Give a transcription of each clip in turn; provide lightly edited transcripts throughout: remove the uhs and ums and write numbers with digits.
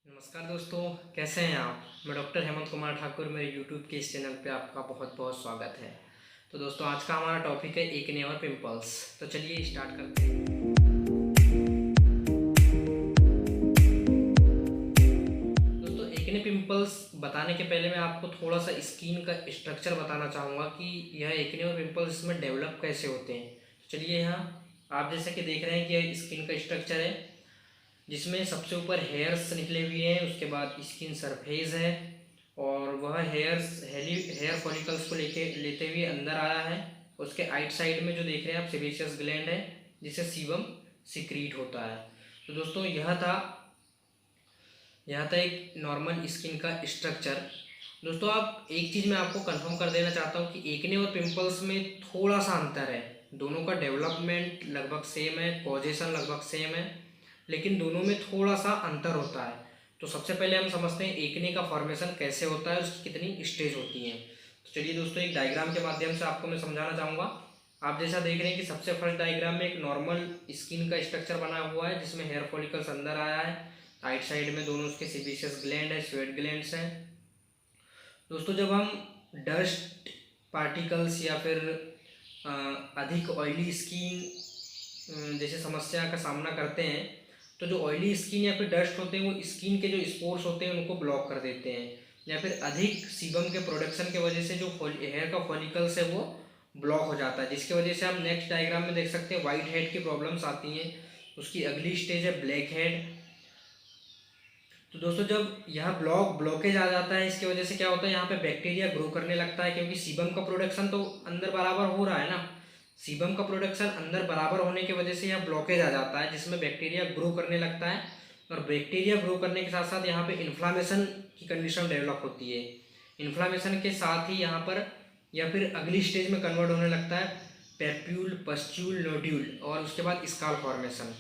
नमस्कार दोस्तों, कैसे हैं आप। मैं डॉक्टर हेमंत कुमार ठाकुर, मेरे यूट्यूब के इस चैनल पे आपका बहुत बहुत स्वागत है। तो दोस्तों, आज का हमारा टॉपिक है एक्ने और पिंपल्स। तो चलिए स्टार्ट करते हैं। दोस्तों, एक्ने पिंपल्स बताने के पहले मैं आपको थोड़ा सा स्किन का स्ट्रक्चर बताना चाहूँगा कि यह एक्ने और पिंपल्स इसमें डेवलप कैसे होते हैं। तो चलिए, यहाँ आप जैसे कि देख रहे हैं कि यह स्किन का स्ट्रक्चर है, जिसमें सबसे ऊपर हेयर्स निकले हुए हैं, उसके बाद स्किन सरफेस है और वह हेयर फॉलिकल्स को लेते हुए अंदर आया है। उसके आइट साइड में जो देख रहे हैं आप, सेबेशियस ग्लैंड है, जिससे सीबम सिक्रीट होता है। तो दोस्तों, यह था एक नॉर्मल स्किन का स्ट्रक्चर। दोस्तों, आप एक चीज़ मैं आपको कंफर्म कर देना चाहता हूँ कि एक्ने और पिंपल्स में थोड़ा सा अंतर है। दोनों का डेवलपमेंट लगभग सेम है, कॉजेशन लगभग सेम है, लेकिन दोनों में थोड़ा सा अंतर होता है। तो सबसे पहले हम समझते हैं एक्ने का फॉर्मेशन कैसे होता है, उसकी कितनी स्टेज होती हैं। तो चलिए दोस्तों, एक डायग्राम के माध्यम से आपको मैं समझाना चाहूँगा। आप जैसा देख रहे हैं कि सबसे फर्स्ट डायग्राम में एक नॉर्मल स्किन का स्ट्रक्चर बना हुआ है, जिसमें हेयर फॉलिकल्स अंदर आया है। राइट साइड में दोनों उसके सेबेशियस ग्लैंड है, स्वेट ग्लैंड्स हैं। दोस्तों, जब हम डस्ट पार्टिकल्स या फिर अधिक ऑयली स्किन जैसे समस्या का सामना करते हैं, तो जो ऑयली स्किन या फिर डस्ट होते हैं वो स्किन के जो स्पोर्स होते हैं उनको ब्लॉक कर देते हैं, या फिर अधिक सीबम के प्रोडक्शन के वजह से जो हेयर का फॉलिकल्स है वो ब्लॉक हो जाता है, जिसकी वजह से हम नेक्स्ट डायग्राम में देख सकते हैं वाइट हेड की प्रॉब्लम्स आती हैं। उसकी अगली स्टेज है ब्लैक हेड। तो दोस्तों, जब यह ब्लॉकेज आ जाता है, इसकी वजह से क्या होता है, यहाँ पे बैक्टीरिया ग्रो करने लगता है, क्योंकि सीबम का प्रोडक्शन तो अंदर बराबर हो रहा है ना। सीबम का प्रोडक्शन अंदर बराबर होने की वजह से यह ब्लॉकेज आ जाता है, जिसमें बैक्टीरिया ग्रो करने लगता है। और बैक्टीरिया ग्रो करने के साथ साथ यहाँ पे इन्फ्लामेशन की कंडीशन डेवलप होती है। इन्फ्लामेशन के साथ ही यहाँ पर या फिर अगली स्टेज में कन्वर्ट होने लगता है पेप्यूल, पस्ट्यूल, नोड्यूल, और उसके बाद स्काल फॉर्मेशन।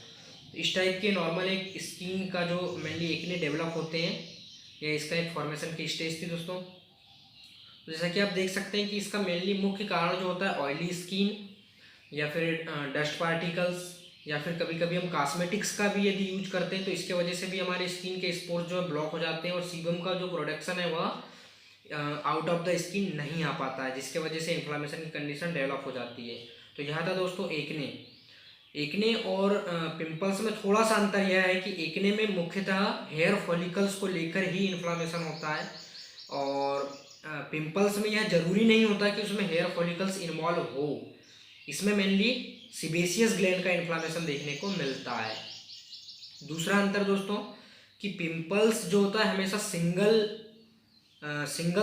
इस टाइप के नॉर्मल एक स्किन का जो मेनली एक्ने डेवलप होते हैं, या इसका एक फॉर्मेशन की स्टेज थी दोस्तों। तो जैसा कि आप देख सकते हैं कि इसका मेनली मुख्य कारण जो होता है ऑयली स्किन, या फिर डस्ट पार्टिकल्स, या फिर कभी कभी हम कॉस्मेटिक्स का भी यदि यूज करते हैं तो इसके वजह से भी हमारे स्किन के स्पोर्स जो है ब्लॉक हो जाते हैं, और सीबम का जो प्रोडक्शन है वह आउट ऑफ द स्किन नहीं आ पाता है, जिसके वजह से इन्फ्लामेशन की कंडीशन डेवलप हो जाती है। तो यहाँ था दोस्तों एक्ने। एक्ने और पिंपल्स में थोड़ा सा अंतर यह है कि एक्ने में मुख्यतः हेयर फॉलिकल्स को लेकर ही इन्फ्लामेशन होता है, और पिंपल्स में यह जरूरी नहीं होता कि उसमें हेयर फॉलिकल्स इन्वॉल्व हो। इसमें मेनली सिबेशियस ग्लैंड का इन्फ्लामेशन देखने को मिलता है। दूसरा अंतर दोस्तों, कि पिंपल्स जो होता है हमेशा सिंगल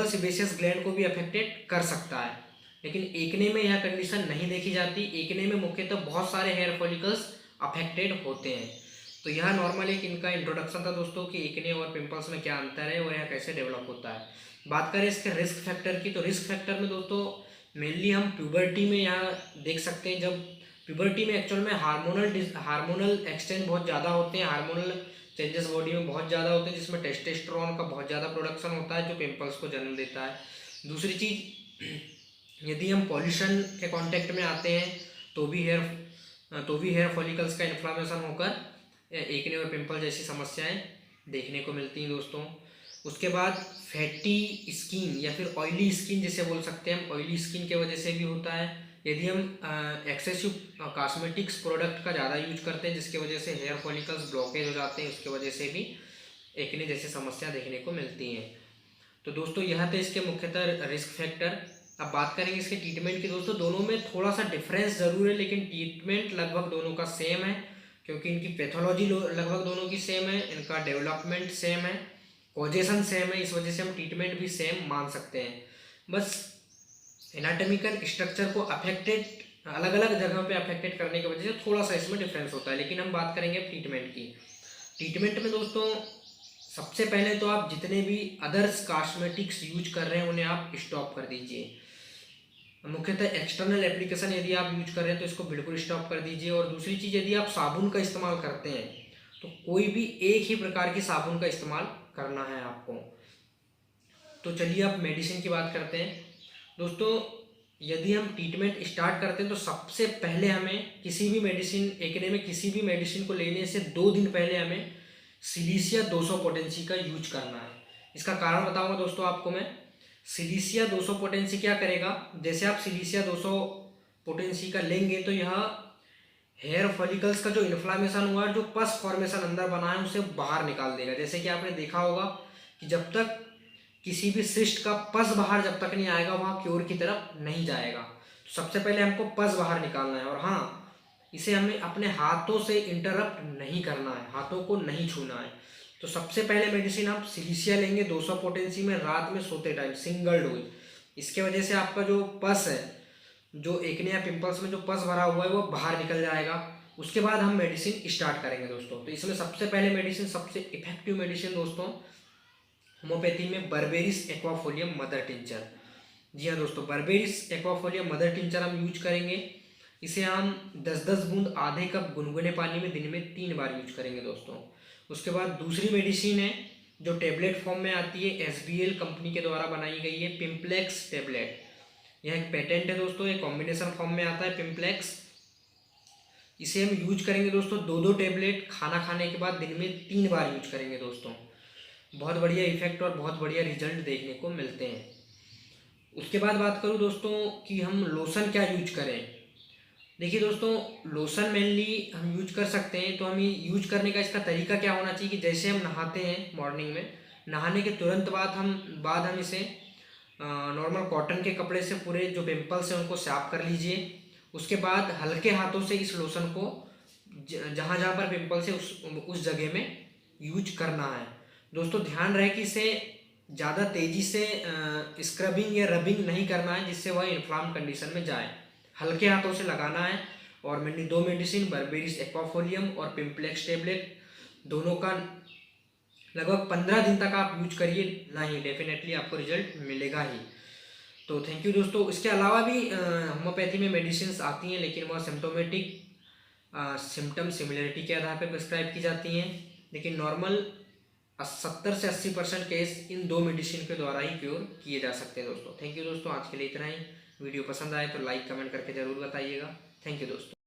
सिबेशियस ग्लैंड को भी अफेक्टेड कर सकता है, लेकिन एक्ने में यह कंडीशन नहीं देखी जाती। एक्ने में मुख्यतः बहुत सारे हेयर फॉलिकल्स अफेक्टेड होते हैं। तो यह नॉर्मल एक इनका इंट्रोडक्शन था दोस्तों कि एक्ने और पिंपल्स में क्या अंतर है और यह कैसे डेवलप होता है। बात करें इसके रिस्क फैक्टर की, तो रिस्क फैक्टर में दोस्तों मेनली हम प्यूबर्टी में यहाँ देख सकते हैं। जब प्यूबर्टी में एक्चुअल में हार्मोनल एक्सचेंज बहुत ज़्यादा होते हैं, हार्मोनल चेंजेस बॉडी में बहुत ज़्यादा होते हैं, जिसमें टेस्टोस्टेरोन का बहुत ज़्यादा प्रोडक्शन होता है, जो पिंपल्स को जन्म देता है। दूसरी चीज़, यदि हम पॉल्यूशन के कांटेक्ट में आते हैं तो भी हेयर फॉलिकल्स का इन्फ्लामेशन होकर एक्ने और पिंपल जैसी समस्याएं देखने को मिलती हैं दोस्तों। उसके बाद फैटी स्किन या फिर ऑयली स्किन जिसे बोल सकते हैं हम, ऑयली स्किन के वजह से भी होता है। यदि हम एक्सेसिव कॉस्मेटिक्स प्रोडक्ट का ज़्यादा यूज करते हैं, जिसकी वजह से हेयर फॉलिकल्स ब्लॉकेज हो जाते हैं, उसके वजह से भी एक्ने जैसी समस्या देखने को मिलती हैं। तो दोस्तों, यह थे इसके मुख्यतः रिस्क फैक्टर। अब बात करेंगे इसके ट्रीटमेंट की। दोस्तों, दोनों में थोड़ा सा डिफरेंस ज़रूर है, लेकिन ट्रीटमेंट लगभग दोनों का सेम है, क्योंकि इनकी पैथोलॉजी लगभग दोनों की सेम है, इनका डेवलपमेंट सेम है, कॉजेशन सेम है। इस वजह से हम ट्रीटमेंट भी सेम मान सकते हैं। बस एनाटॉमिकल स्ट्रक्चर को अलग अलग जगह पे अफेक्टेड करने की वजह से थोड़ा सा इसमें डिफरेंस होता है। लेकिन हम बात करेंगे ट्रीटमेंट की। ट्रीटमेंट में दोस्तों सबसे पहले तो आप जितने भी अदर्स कॉस्मेटिक्स यूज कर रहे हैं उन्हें आप स्टॉप कर दीजिए। मुख्यतः एक्सटर्नल एप्लीकेशन यदि आप यूज कर रहे हैं तो इसको बिल्कुल स्टॉप कर दीजिए। और दूसरी चीज़, यदि आप साबुन का इस्तेमाल करते हैं तो कोई भी एक ही प्रकार की साबुन का इस्तेमाल करना है आपको। तो चलिए अब मेडिसिन की बात करते हैं। दोस्तों, यदि हम ट्रीटमेंट स्टार्ट करते हैं तो सबसे पहले हमें एक्ने में किसी भी मेडिसिन को लेने से 2 दिन पहले हमें सिलीसिया 200 पोटेंसी का यूज करना है। इसका कारण बताऊंगा दोस्तों आपको मैं। सिलीसिया 200 पोटेंसी क्या करेगा, जैसे आप सिलीसिया 200 पोटेंसी का लेंगे तो यह हेयर फॉलिकल्स का जो इन्फ्लामेशन हुआ है, जो पस फॉर्मेशन अंदर बना है, उसे बाहर निकाल देगा। जैसे कि आपने देखा होगा कि जब तक किसी भी सिस्ट का पस बाहर जब तक नहीं आएगा वहाँ क्योर की तरफ नहीं जाएगा। तो सबसे पहले हमको पस बाहर निकालना है, और हाँ, इसे हमें अपने हाथों से इंटरप्ट नहीं करना है, हाथों को नहीं छूना है। तो सबसे पहले मेडिसिन आप सिलीसिया लेंगे 200 पोटेंसी में, रात में सोते टाइम सिंगल डोज। इसके वजह से आपका जो पस है, जो एक्ने या पिंपल्स में जो पस भरा हुआ है, वो बाहर निकल जाएगा। उसके बाद हम मेडिसिन स्टार्ट करेंगे दोस्तों। तो इसमें सबसे पहले मेडिसिन, सबसे इफेक्टिव मेडिसिन दोस्तों होम्योपैथी में बर्बेरिस एक्वाफोलियम मदर टिंचर। जी हाँ दोस्तों, बर्बेरिस एक्वाफोलियम मदर टिंचर हम यूज करेंगे। इसे हम 10-10 बूंद आधे कप गुनगुने पानी में दिन में 3 बार यूज करेंगे दोस्तों। उसके बाद दूसरी मेडिसिन है जो टेबलेट फॉर्म में आती है, SBL कंपनी के द्वारा बनाई गई है, पिम्पलेक्स टेबलेट। यह एक पेटेंट है दोस्तों, ये कॉम्बिनेशन फॉर्म में आता है पिम्पलेक्स। इसे हम यूज करेंगे दोस्तों 2-2 टेबलेट खाना खाने के बाद दिन में 3 बार यूज करेंगे दोस्तों। बहुत बढ़िया इफेक्ट और बहुत बढ़िया रिजल्ट देखने को मिलते हैं। उसके बाद बात करूँ दोस्तों कि हम लोशन क्या यूज करें। देखिए दोस्तों, लोशन मेनली हम यूज कर सकते हैं। तो हमें यूज करने का इसका तरीका क्या होना चाहिए कि जैसे हम नहाते हैं मॉर्निंग में, नहाने के तुरंत बाद हम इसे नॉर्मल कॉटन के कपड़े से पूरे जो पिंपल्स हैं उनको साफ कर लीजिए। उसके बाद हल्के हाथों से इस लोशन को जहाँ जहाँ पर पिंपल्स है उस जगह में यूज करना है दोस्तों। ध्यान रहे कि इसे ज़्यादा तेज़ी से स्क्रबिंग या रबिंग नहीं करना है जिससे वह इन्फ्लाम कंडीशन में जाए। हल्के हाथों से लगाना है। और मैंने 2 मेडिसिन बर्बेरिस एक्वाफोलियम और पिम्पलेक्स टेबलेट, दोनों का लगभग 15 दिन तक आप यूज करिए, ना ही डेफिनेटली आपको रिजल्ट मिलेगा ही। तो थैंक यू दोस्तों। इसके अलावा भी होम्योपैथी में मेडिसिन आती हैं, लेकिन वह सिम्टोमेटिक सिम्टम सिमिलरिटी के आधार पर प्रिस्क्राइब की जाती हैं। लेकिन नॉर्मल 70 से 80% केस इन 2 मेडिसिन के द्वारा ही क्योर किए जा सकते हैं दोस्तों। थैंक यू दोस्तों, आज के लिए इतना ही। वीडियो पसंद आए तो लाइक कमेंट करके ज़रूर बताइएगा। थैंक यू दोस्तों।